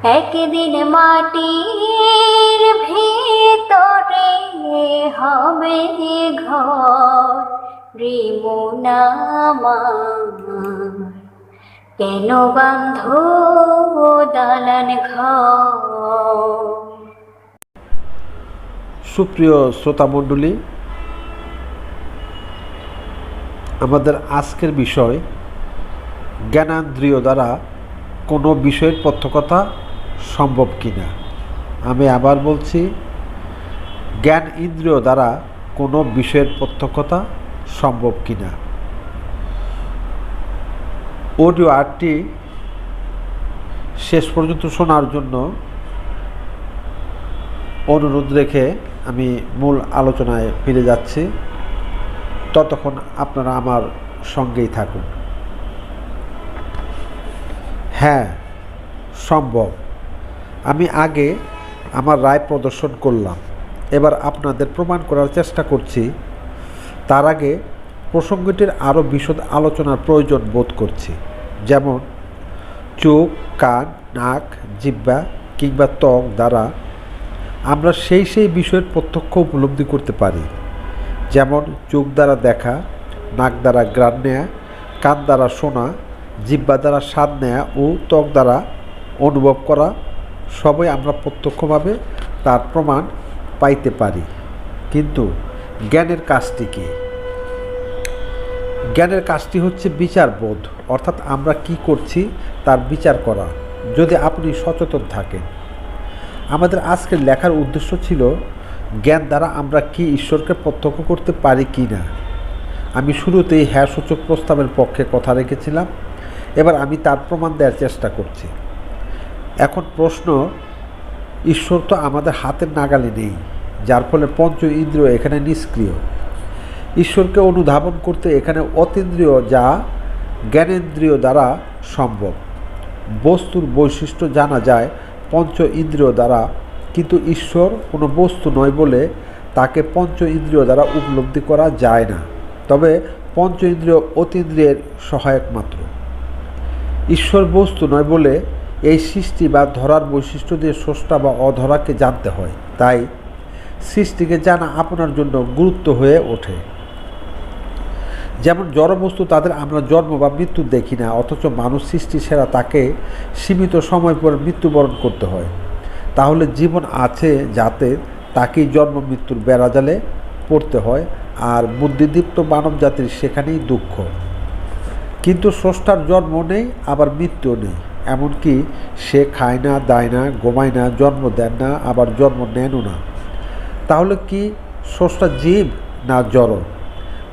একদিন মাটির ভিতরে হবে ঘর রিমুনামার, কেন বান্ধ দালান ঘর। সুপ্রিয় শ্রোতামণ্ডলী, আমাদের আজকের বিষয় জ্ঞানেন্দ্রিয় দ্বারা কোনো বিষয়ের প্রত্যক্ষতা সম্ভব কিনা। আমি আবার বলছি, জ্ঞান ইন্দ্রিয় দ্বারা কোনো বিষয়ের প্রত্যক্ষতা সম্ভব কিনা। অডিও আর্টটি শেষ পর্যন্ত শোনার জন্য অনুরোধ রেখে আমি মূল আলোচনায় ফিরে যাচ্ছি। ততক্ষণ আপনারা আমার সঙ্গেই থাকুন। হ্যাঁ, সম্ভব। আমি আগে আমার রায় প্রদর্শন করলাম, এবার আপনাদের প্রমাণ করার চেষ্টা করছি। তার আগে প্রসঙ্গটির আরও বিশদ আলোচনার প্রয়োজন বোধ করছি। যেমন চোখ, কান, নাক, জিহ্বা কিংবা ত্বক দ্বারা আমরা সেই বিষয়ের প্রত্যক্ষ উপলব্ধি করতে পারি। যেমন চোখ দ্বারা দেখা, নাক দ্বারা ঘ্রাণ নেয়া, কান দ্বারা শোনা, জিহ্বা দ্বারা স্বাদ নেয়া ও ত্বক দ্বারা অনুভব করা, সবই আমরা প্রত্যক্ষভাবে তার প্রমাণ পাইতে পারি। কিন্তু জ্ঞানের কাজটি কী? জ্ঞানের কাজটি হচ্ছে বিচারবোধ, অর্থাৎ আমরা কি করছি তার বিচার করা, যদি আপনি সচেতন থাকেন। আমাদের আজকের লেখার উদ্দেশ্য ছিল জ্ঞান দ্বারা আমরা কি ঈশ্বরকে প্রত্যক্ষ করতে পারি কি না। আমি শুরুতেই হ্যাঁ সূচক প্রস্তাবের পক্ষে কথা রেখেছিলাম, এবার আমি তার প্রমাণ দেওয়ার চেষ্টা করছি। এখন প্রশ্ন, ঈশ্বর তো আমাদের হাতের নাগালে নেই, যার ফলে পঞ্চ ইন্দ্রিয় এখানে নিষ্ক্রিয়। ঈশ্বরকে অনুধাবন করতে এখানে অতীন্দ্রিয়, যা জ্ঞানেন্দ্রিয় দ্বারা সম্ভব। বস্তুর বৈশিষ্ট্য জানা যায় পঞ্চ ইন্দ্রিয় দ্বারা, কিন্তু ঈশ্বর কোনো বস্তু নয় বলে তাকে পঞ্চ ইন্দ্রিয় দ্বারা উপলব্ধি করা যায় না। তবে পঞ্চ ইন্দ্রিয় অতীন্দ্রিয়ের সহায়ক মাত্র। ঈশ্বর বস্তু নয় বলে এই সৃষ্টি বা ধরার বৈশিষ্ট্য দিয়ে স্রষ্টা বা অধরাকে জানতে হয়। তাই সৃষ্টিকে জানা আপনার জন্য গুরুত্ব হয়ে ওঠে। যেমন জড়বস্তু, তাদের আমরা জন্ম বা মৃত্যু দেখি না, অথচ মানুষ সৃষ্টি সেরা, তাকে সীমিত সময় পর মৃত্যুবরণ করতে হয়। তাহলে জীবন আছে যাতে তাকেই জন্ম মৃত্যুর বেড়াজালে পড়তে হয়, আর বুদ্ধিদীপ্ত মানব জাতির সেখানেই দুঃখ। কিন্তু স্রষ্টার জন্ম নেই, আবার মৃত্যু নেই। এমনকি সে খায় না, দায় না, ঘুমায় না, জন্ম দেন না, আবার জন্ম নেনও না। তাহলে কি স্রষ্টা জীব না জড়?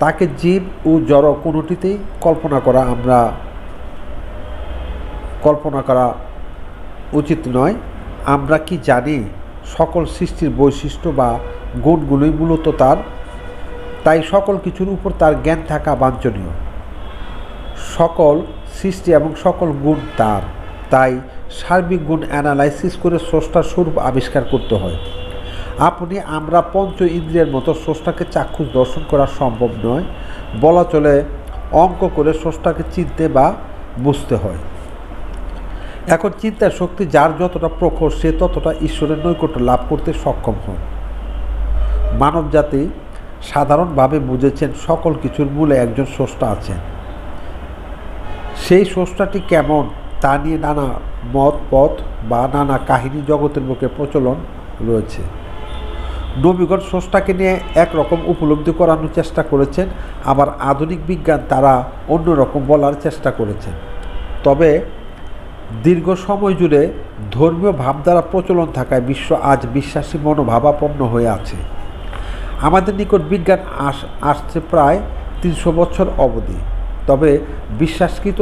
তাকে জীব ও জড় কোনোটিতেই কল্পনা করা উচিত নয়। আমরা কি জানি সকল সৃষ্টির বৈশিষ্ট্য বা গুণগুলোই মূলত তার, তাই সকল কিছুর উপর তার জ্ঞান থাকা বাঞ্ছনীয়। সকল সৃষ্টি এবং সকল গুণ তার, তাই সার্বিক গুণ অ্যানালাইসিস করে স্রষ্টার স্বরূপ আবিষ্কার করতে হয়। আমরা পঞ্চ ইন্দ্রিয়ের মতো স্রষ্টাকে চাক্ষুষ দর্শন করা সম্ভব নয়, বলা চলে অঙ্ক করে স্রষ্টাকে চিনতে বা বুঝতে হয়। এখন চিন্তার শক্তি যার যতটা প্রখর, সে ততটা ঈশ্বরের নৈকট্য লাভ করতে সক্ষম হন। মানবজাতি সাধারণভাবে বুঝেছেন সকল কিছুর মূলে একজন স্রষ্টা আছেন। সেই স্রষ্টাটি কেমন তা নিয়ে নানা মত পথ বা নানা কাহিনী জগতের বুকে প্রচলন রয়েছে। নবীগণ স্রষ্টাকে নিয়ে একরকম উপলব্ধি করানোর চেষ্টা করেছেন, আবার আধুনিক বিজ্ঞান তারা অন্যরকম বলার চেষ্টা করেছেন। তবে দীর্ঘ সময় জুড়ে ধর্মীয় ভাবধারা প্রচলন থাকায় বিশ্ব আজ বিশ্বাসী মনোভাবাপন্ন হয়ে আছে। আমাদের নিকট বিজ্ঞান আসছে প্রায় 300 বছর অবধি। তবে বিশ্বাসকৃত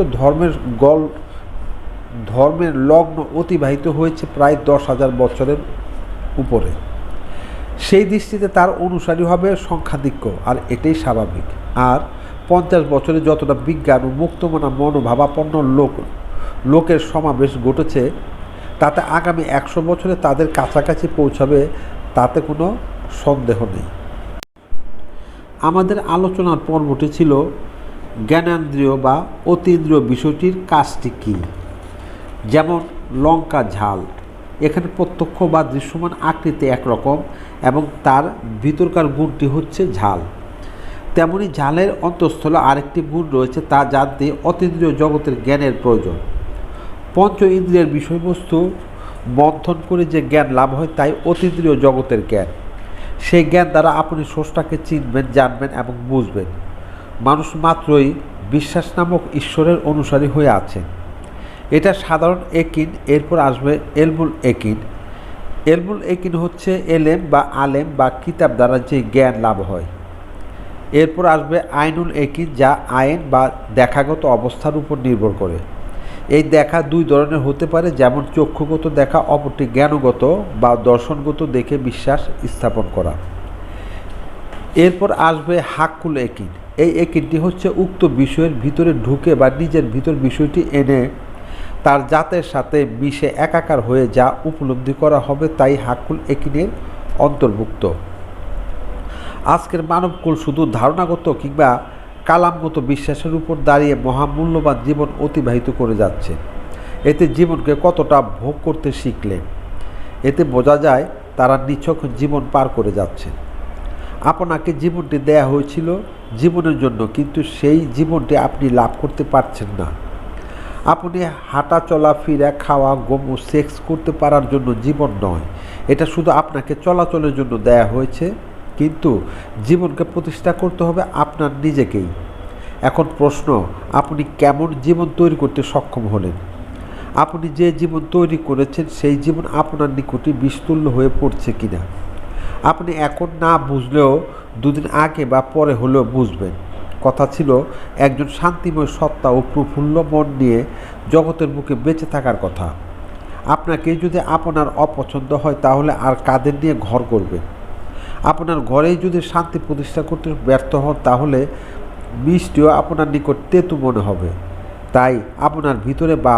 ধর্মের লগ্ন অতিবাহিত হয়েছে প্রায় 10,000 বছরের উপরে। সেই দৃষ্টিতে তার অনুসারী হবে সংখ্যাধিক্য, আর এটাই স্বাভাবিক। আর 50 বছরে যতটা বিজ্ঞান ও মুক্তমনা মনোভাবাপন্ন লোকের সমাবেশ ঘটেছে, তাতে আগামী 100 বছরে তাদের কাছাকাছি পৌঁছাবে, তাতে কোনো সন্দেহ নেই। আমাদের আলোচনার পর্বটি ছিল জ্ঞানেন্দ্রিয় বা অতীন্দ্রিয় বিষয়টির কাজটি কী। যেমন লঙ্কা ঝাল। এখানে প্রত্যক্ষ বা দৃশ্যমান আকৃতি একরকম এবং তার ভিতরকার গুণটি হচ্ছে ঝাল। তেমনি ঝালের অন্তঃস্থলে আরেকটি গুণ রয়েছে, তা জানতে অতীন্দ্রিয় জগতের জ্ঞানের প্রয়োজন। পঞ্চ ইন্দ্রিয়ের বিষয়বস্তু মন্থন করে যে জ্ঞান লাভ হয় তাই অতীন্দ্রিয় জগতের জ্ঞান। সেই জ্ঞান দ্বারা আপনি স্রষ্টাকে চিনবেন, জানবেন এবং বুঝবেন। মানুষ মাত্রই বিশ্বাস নামক ঈশ্বরের অনুসারী হয়ে আছেন। এটা সাধারণ একিন। এরপর আসবে এলমুল একিন। এলমুল একিন হচ্ছে এলেম বা আলেম বা কিতাব দ্বারা যে জ্ঞান লাভ হয়। এরপর আসবে আইনুল একিন, যা আইন বা দেখাগত অবস্থার উপর নির্ভর করে। এই দেখা দুই ধরনের হতে পারে, যেমন চক্ষুগত দেখা, অপরটি জ্ঞানগত বা দর্শনগত দেখে বিশ্বাস স্থাপন করা। এরপর আসবে হাক্কুল একিন। এই একিনটি হচ্ছে উক্ত বিষয়ের ভিতরে ঢুকে বা নিজের ভিতর বিষয়টি এনে তার জাতের সাথে মিশে একাকার হয়ে যা উপলব্ধি করা হবে তাই হাক্কুল একিনের অন্তর্ভুক্ত। আজকের মানবকুল শুধু ধারণাগত কিংবা কালামগত বিশ্বাসের উপর দাঁড়িয়ে মহামূল্যবান জীবন অতিবাহিত করে যাচ্ছে। এতে জীবনকে কতটা ভোগ করতে শিখলেন, এতে বোঝা যায় তারা নিছক জীবন পার করে যাচ্ছে। আপনাকে জীবনটি দেয়া হয়েছিল জীবনের জন্য, কিন্তু সেই জীবনটি আপনি লাভ করতে পারছেন না। আপনি হাঁটা, চলা ফিরা, খাওয়া, ঘুম ও সেক্স করতে পারার জন্য জীবন নয়, এটা শুধু আপনাকে চলাচলের জন্য দেয়া হয়েছে। কিন্তু জীবনকে প্রতিষ্ঠা করতে হবে আপনার নিজেকেই। এখন প্রশ্ন, আপনি কেমন জীবন তৈরি করতে সক্ষম হলেন? আপনি যে জীবন তৈরি করেছেন সেই জীবন আপনার নিকটে বিস্তুল্য হয়ে পড়ছে কিনা? আপনি এখন না বুঝলেও দুদিন আগে বা পরে হলেও বুঝবেন। কথা ছিল একজন শান্তিময় সত্তা ও প্রফুল্ল মন নিয়ে জগতের বুকে বেঁচে থাকার কথা। আপনাকে যদি আপনার অপছন্দ হয় তাহলে আর কাদের নিয়ে ঘর করবেন? আপনার ঘরেই যদি শান্তি প্রতিষ্ঠা করতে ব্যর্থ হন তাহলে মিষ্টিও আপনার নিকট তেতু মনে হবে। তাই আপনার ভিতরে বা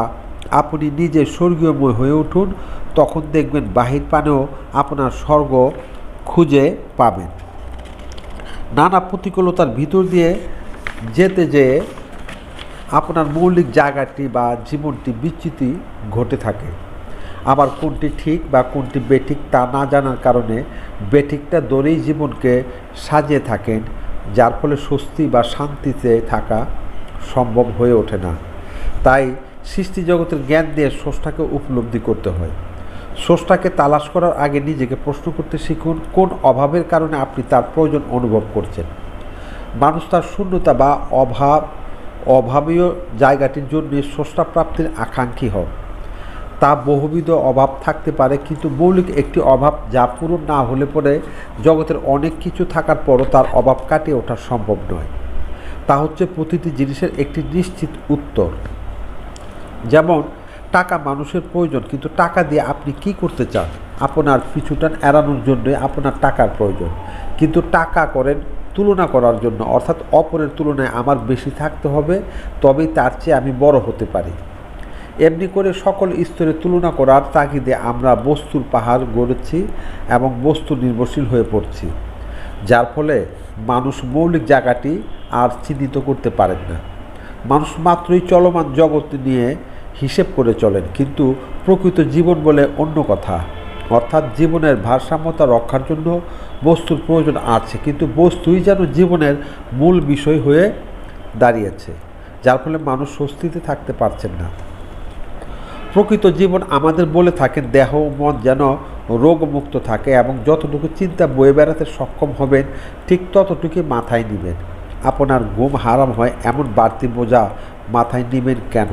আপনি নিজে স্বর্গীয়ময় হয়ে উঠুন, তখন দেখবেন বাহির পানেও আপনার স্বর্গ খুঁজে পাবেন। নানা প্রতিকূলতার ভিতর দিয়ে যেতে যেয়ে আপনার মৌলিক জায়গাটি বা জীবনটি বিচ্যুতি ঘটে থাকে। আবার কোনটি ঠিক বা কোনটি বেঠিক তা না জানার কারণে বেঠিকটা ধরেই জীবনকে সাজিয়ে থাকেন, যার ফলে স্বস্তি বা শান্তিতে থাকা সম্ভব হয়ে ওঠে না। তাই সৃষ্টি জগতের জ্ঞান দিয়ে স্রষ্টাকে উপলব্ধি করতে হয়। স্রষ্টাকে তালাশ করার আগে নিজেকে প্রশ্ন করতে শিখুন, কোন অভাবের কারণে আপনি তার প্রয়োজন অনুভব করছেন। মানুষ তার শূন্যতা বা অভাবীয় জায়গাটির জন্য স্রষ্টা প্রাপ্তির আকাঙ্ক্ষী হয়। তা বহুবিধ অভাব থাকতে পারে, কিন্তু মৌলিক একটি অভাব যা পূরণ না হলে পরে জগতের অনেক কিছু থাকার পরও তার অভাব কাটিয়ে ওঠা সম্ভব নয়। তা হচ্ছে প্রতিটি জিনিসের একটি নিশ্চিত উত্তর। যেমন টাকা মানুষের প্রয়োজন, কিন্তু টাকা দিয়ে আপনি কি করতে চান? আপনার পিছুটান এড়ানোর জন্য আপনার টাকার প্রয়োজন, কিন্তু টাকা করেন তুলনা করার জন্য, অর্থাৎ অপরের তুলনায় আমার বেশি থাকতে হবে তবেই তার চেয়ে আমি বড় হতে পারি। এমনি করে সকল স্তরে তুলনা করার তাগিদে আমরা বস্তুর পাহাড় গড়েছি এবং বস্তু নির্ভরশীল হয়ে পড়ছি, যার ফলে মানুষ মৌলিক জায়গাটি আর চিহ্নিত করতে পারেন না। মানুষ মাত্রই চলমান জগৎ নিয়ে হিসেব করে চলেন, কিন্তু প্রকৃত জীবন বলে অন্য কথা। অর্থাৎ জীবনের ভারসাম্যতা রক্ষার জন্য বস্তুর প্রয়োজন আছে, কিন্তু বস্তুই যেন জীবনের মূল বিষয় হয়ে দাঁড়িয়েছে, যার ফলে মানুষ স্বস্তিতে থাকতে পারছেন না। প্রকৃত জীবন আমাদের বলে থাকেন দেহ ও মন যেন রোগমুক্ত থাকে এবং যতটুকু চিন্তা বয়ে বেড়াতে সক্ষম হবেন ঠিক ততটুকুই মাথায় নেবেন। আপনার ঘুম হারাম হয় এমন বাড়তি বোঝা মাথায় নেবেন কেন?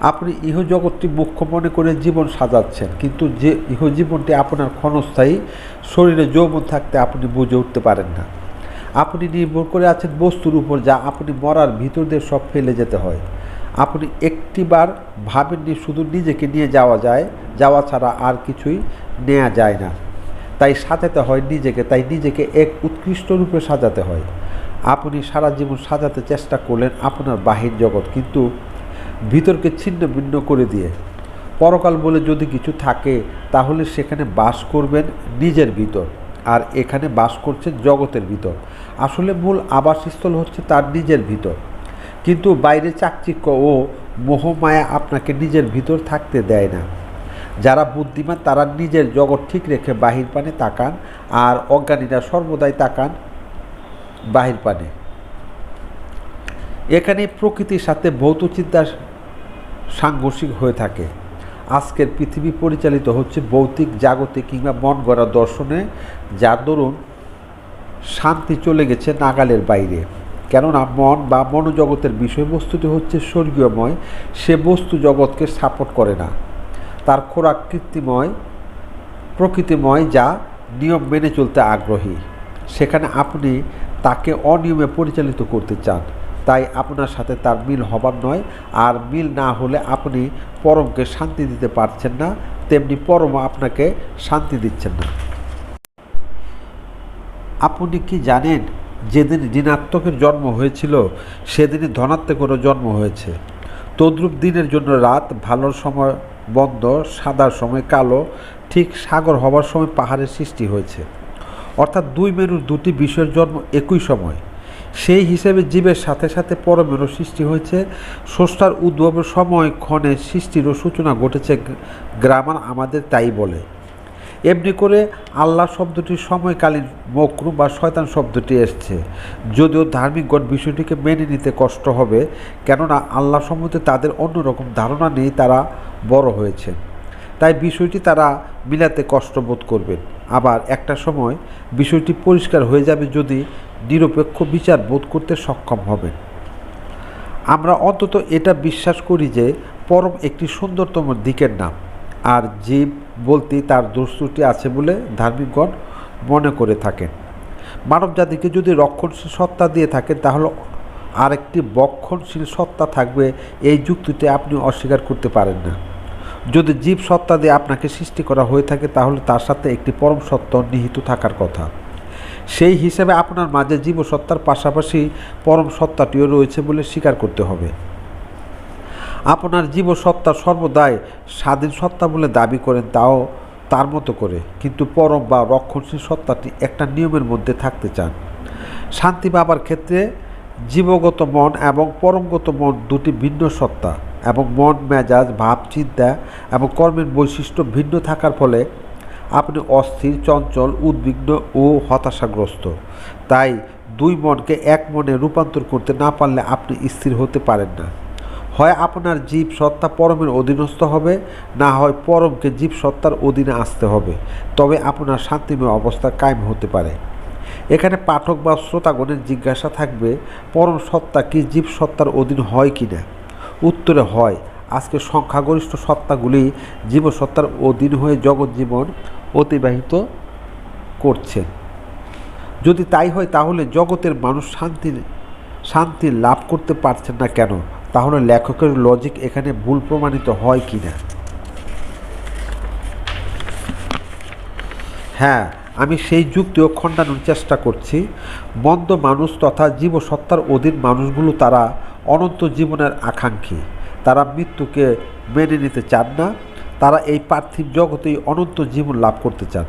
আপনি ইহজগৎটি মুখ্য মনে করে জীবন সাজাচ্ছেন, কিন্তু যে ইহজীবনটি আপনার ক্ষণস্থায়ী, শরীরে যৌবন থাকতে আপনি বুঝে উঠতে পারেন না। আপনি নির্ভর করে আছেন বস্তুর উপর, যা আপনি মরার ভিতর দিয়ে সব ফেলে যেতে হয়। আপনি একটিবার ভাবেননি শুধু নিজেকে নিয়ে যাওয়া ছাড়া আর কিছুই নেওয়া যায় না। তাই সাজাতে হয় নিজেকে, তাই নিজেকে এক উৎকৃষ্ট রূপে সাজাতে হয়। আপনি সারা জীবন সাজাতে চেষ্টা করলেন আপনার বাহির জগৎ, কিন্তু ভিতরকে ছিন্ন ভিন্ন করে দিয়ে। পরকাল বলে যদি কিছু থাকে তাহলে সেখানে বাস করবেন নিজের ভিতর, আর এখানে বাস করছেন জগতের ভিতর। আসলে মূল আবাসস্থল হচ্ছে তার নিজের ভিতর, কিন্তু বাইরে চাকচিক্য ও মোহমায়া আপনাকে নিজের ভিতর থাকতে দেয় না। যারা বুদ্ধিমান তারা নিজের জগৎ ঠিক রেখে বাহির পানে তাকান, আর অজ্ঞানীরা সর্বদাই তাকান বাহির পানে। এখানে প্রকৃতির সাথে ভৌত চিন্তা সাংঘর্ষিক হয়ে থাকে। আজকের পৃথিবী পরিচালিত হচ্ছে ভৌতিক, জাগতিক কিংবা মন গড়া দর্শনে, যার দরুন শান্তি চলে গেছে নাগালের বাইরে। কেননা মন বা মনোজগতের বিষয়বস্তুটি হচ্ছে স্বর্গীয়ময়, সে বস্তু জগৎকে সাপোর্ট করে না। তার খোরাক কৃত্রিময়, প্রকৃতিময়, যা নিয়ম মেনে চলতে আগ্রহী। সেখানে আপনি তাকে অনিয়মে পরিচালিত করতে চান, তাই আপনার সাথে তার মিল হবার নয়। আর মিল না হলে আপনি পরমকে শান্তি দিতে পারছেন না, তেমনি পরমও আপনাকে শান্তি দিচ্ছেন না। আপনি কি জানেন, যেদিন ঋণাত্মকের জন্ম হয়েছিল সেদিনই ধনাত্মকেরও জন্ম হয়েছে। তদ্রূপ দিনের জন্য রাত, ভালোর সময় বন্ধ, সাদার সময় কালো, ঠিক সাগর হবার সময় পাহাড়ের সৃষ্টি হয়েছে। অর্থাৎ দুই মেরুর দুটি বিষয়ের জন্ম একই সময়। সেই হিসেবে জীবের সাথে সাথে পরমেরও সৃষ্টি হয়েছে। স্রষ্টার উদ্ভবের সময় ক্ষণে সৃষ্টিরও সূচনা ঘটেছে, গ্রামার আমাদের তাই বলে। এমনি করে আল্লাহ শব্দটির সময়কালীন মকরু বা শয়তান শব্দটি এসছে, যদিও ধার্মিকগণ বিষয়টিকে মেনে নিতে কষ্ট হবে, কেননা আল্লাহ সম্বন্ধে তাদের অন্যরকম ধারণা নেই, তারা বড় হয়েছে, তাই বিষয়টি তারা মিলাতে কষ্ট বোধ করবেন। আবার একটা সময় বিষয়টি পরিষ্কার হয়ে যাবে যদি নিরপেক্ষ বিচার বোধ করতে সক্ষম হবেন। আমরা অন্তত এটা বিশ্বাস করি যে পরম একটি সুন্দরতম দিকের নাম, আর জীব বলতে তার দোষ ত্রুটি আছে বলে ধার্মিকগণ মনে করে থাকেন। মানব জাতিকে যদি রক্ষণশীল সত্তা দিয়ে থাকেন, তাহলে আরেকটি বক্ষণশীল সত্তা থাকবে, এই যুক্তিতে আপনি অস্বীকার করতে পারেন না। যদি জীব সত্তা দিয়ে আপনাকে সৃষ্টি করা হয়ে থাকে, তাহলে তার সাথে একটি পরম সত্য নিহিত থাকার কথা। সেই হিসেবে আপনার মাঝে জীবসত্তার পাশাপাশি পরম সত্তাটিও রয়েছে বলে স্বীকার করতে হবে। আপনার জীবসত্তা সর্বদাই স্বাধীন সত্তা বলে দাবি করেন, তাও তার মতো করে, কিন্তু পরম বা রক্ষণশীল সত্তাটি একটা নিয়মের মধ্যে থাকতে চান। শান্তি পাবার ক্ষেত্রে জীবগত মন এবং পরমগত মন দুটি ভিন্ন সত্তা, এবং মন, মেজাজ, ভাব, চিন্তা এবং কর্মের বৈশিষ্ট্য ভিন্ন থাকার ফলে আপনি অস্থির, চঞ্চল, উদ্বিগ্ন ও হতাশাগ্রস্ত। তাই দুই মনকে এক মনে রূপান্তর করতে না পারলে আপনি স্থির হতে পারেন না। হয় আপনার জীব সত্তা পরমের অধীনস্থ হবে, না হয় পরমকে জীব সত্তার অধীনে আসতে হবে, তবে আপনার শান্তিময় অবস্থা কায়েম হতে পারে। এখানে পাঠক বা শ্রোতাগণের জিজ্ঞাসা থাকবে, পরম সত্তা কি জীব সত্তার অধীন হয় কি না? উত্তরে হয়। আজকে সংখ্যাগরিষ্ঠ সত্তাগুলি জীবসত্তার অধীন হয়ে জগৎ জীবন অতিবাহিত করছেন। যদি তাই হয়, তাহলে জগতের মানুষ শান্তি লাভ করতে পারছেন না কেন? তাহলে লেখকের লজিক এখানে ভুল প্রমাণিত হয় কি না? হ্যাঁ, আমি সেই যুক্তিও খণ্ডানোর চেষ্টা করছি। মন্দ মানুষ তথা জীবসত্তার অধীন মানুষগুলো তারা অনন্ত জীবনের আকাঙ্ক্ষী। তারা মৃত্যুকে মেনে নিতে চান না। তারা এই পার্থিব জগতেই অনন্ত জীবন লাভ করতে চান।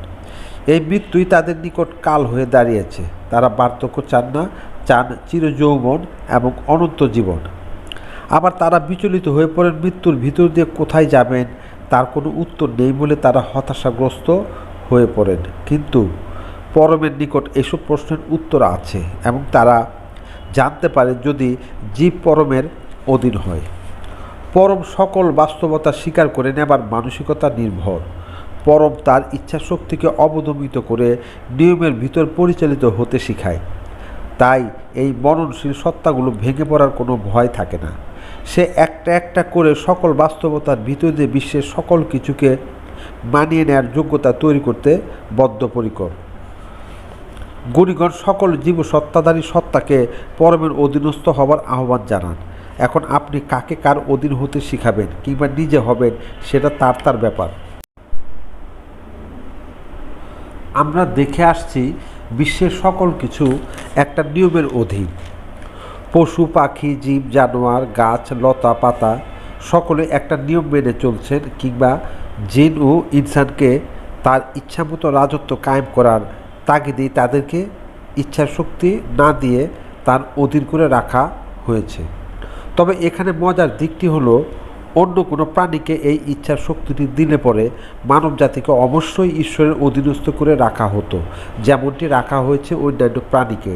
এই মৃত্যুই তাদের নিকট কাল হয়ে দাঁড়িয়েছে। তারা বার্ধক্য চান না, চান চিরযৌবন এবং অনন্ত জীবন। আবার তারা বিচলিত হয়ে পড়েন, মৃত্যুর ভিতর দিয়ে কোথায় যাবেন তার কোনো উত্তর নেই বলে তারা হতাশাগ্রস্ত হয়ে পড়েন। কিন্তু পরমের নিকট এসব প্রশ্নের উত্তর আছে, এবং তারা জানতে পারে যদি জীব পরমের অধীন হয়। পরম সকল বাস্তবতা স্বীকার করে নেবার মানসিকতা নির্ভর। পরম তার ইচ্ছাশক্তিকে অবদমিত করে নিয়মের ভিতর পরিচালিত হতে শিখায়। তাই এই মননশীল সত্তাগুলো ভেঙে পড়ার কোনো ভয় থাকে না। সে একটা একটা করে সকল বাস্তবতার ভিতর দিয়ে বিশ্বের সকল কিছুকে মানিয়ে নেওয়ার যোগ্যতা তৈরি করতে বদ্ধপরিকর। গুণীগণ সকল জীব সত্তাধারী সত্তাকে পরমের অধীনস্থ হবার আহ্বান জানান। এখন আপনি কাকে কার অধীন হতে শিখাবেন কিংবা নিজে হবেন, সেটা তার ব্যাপার। আমরা দেখে আসছি বিশ্বের সকল কিছু একটা নিয়মের অধীন। পশু, পাখি, জীব, জানোয়ার, গাছ, লতা, পাতা সকলে একটা নিয়ম মেনে চলছেন, কিংবা জিন ও ইনসানকে তার ইচ্ছামতো রাজত্ব কায়েম করার তাগিদেই তাদেরকে ইচ্ছার শক্তি না দিয়ে তার অধীন করে রাখা হয়েছে। তবে এখানে মজার দিকটি হলো অন্য কোনো প্রাণীকে এই ইচ্ছার শক্তিটি দিলে পরে মানব জাতিকে অবশ্যই ঈশ্বরের অধীনস্থ করে রাখা হতো, যেমনটি রাখা হয়েছে অন্যান্য প্রাণীকে।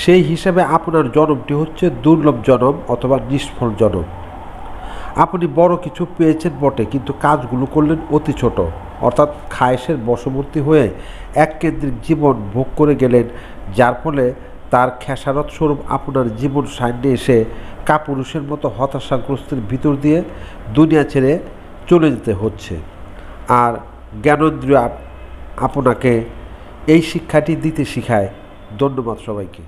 সেই হিসাবে আপনার জন্মটি হচ্ছে দুর্লভ জন্ম অথবা নিষ্ফল জন্ম। আপনি বড় কিছু পেয়েছেন বটে, কিন্তু কাজগুলো করলেন অতি ছোট, অর্থাৎ খায়েশের বশবর্তী হয়ে এককেন্দ্রিক জীবন ভোগ করে গেলেন, যার ফলে তার খেসারত স্বরূপ আপনার জীবন সামনে এসে কাপুরুষের মতো হতাশাগ্রস্তের ভিতর দিয়ে দুনিয়া ছেড়ে চলে যেতে হচ্ছে। আর জ্ঞানেন্দ্রিয় আপনাকে এই শিক্ষাটি দিতে শিখায়। ধন্যবাদ সবাইকে।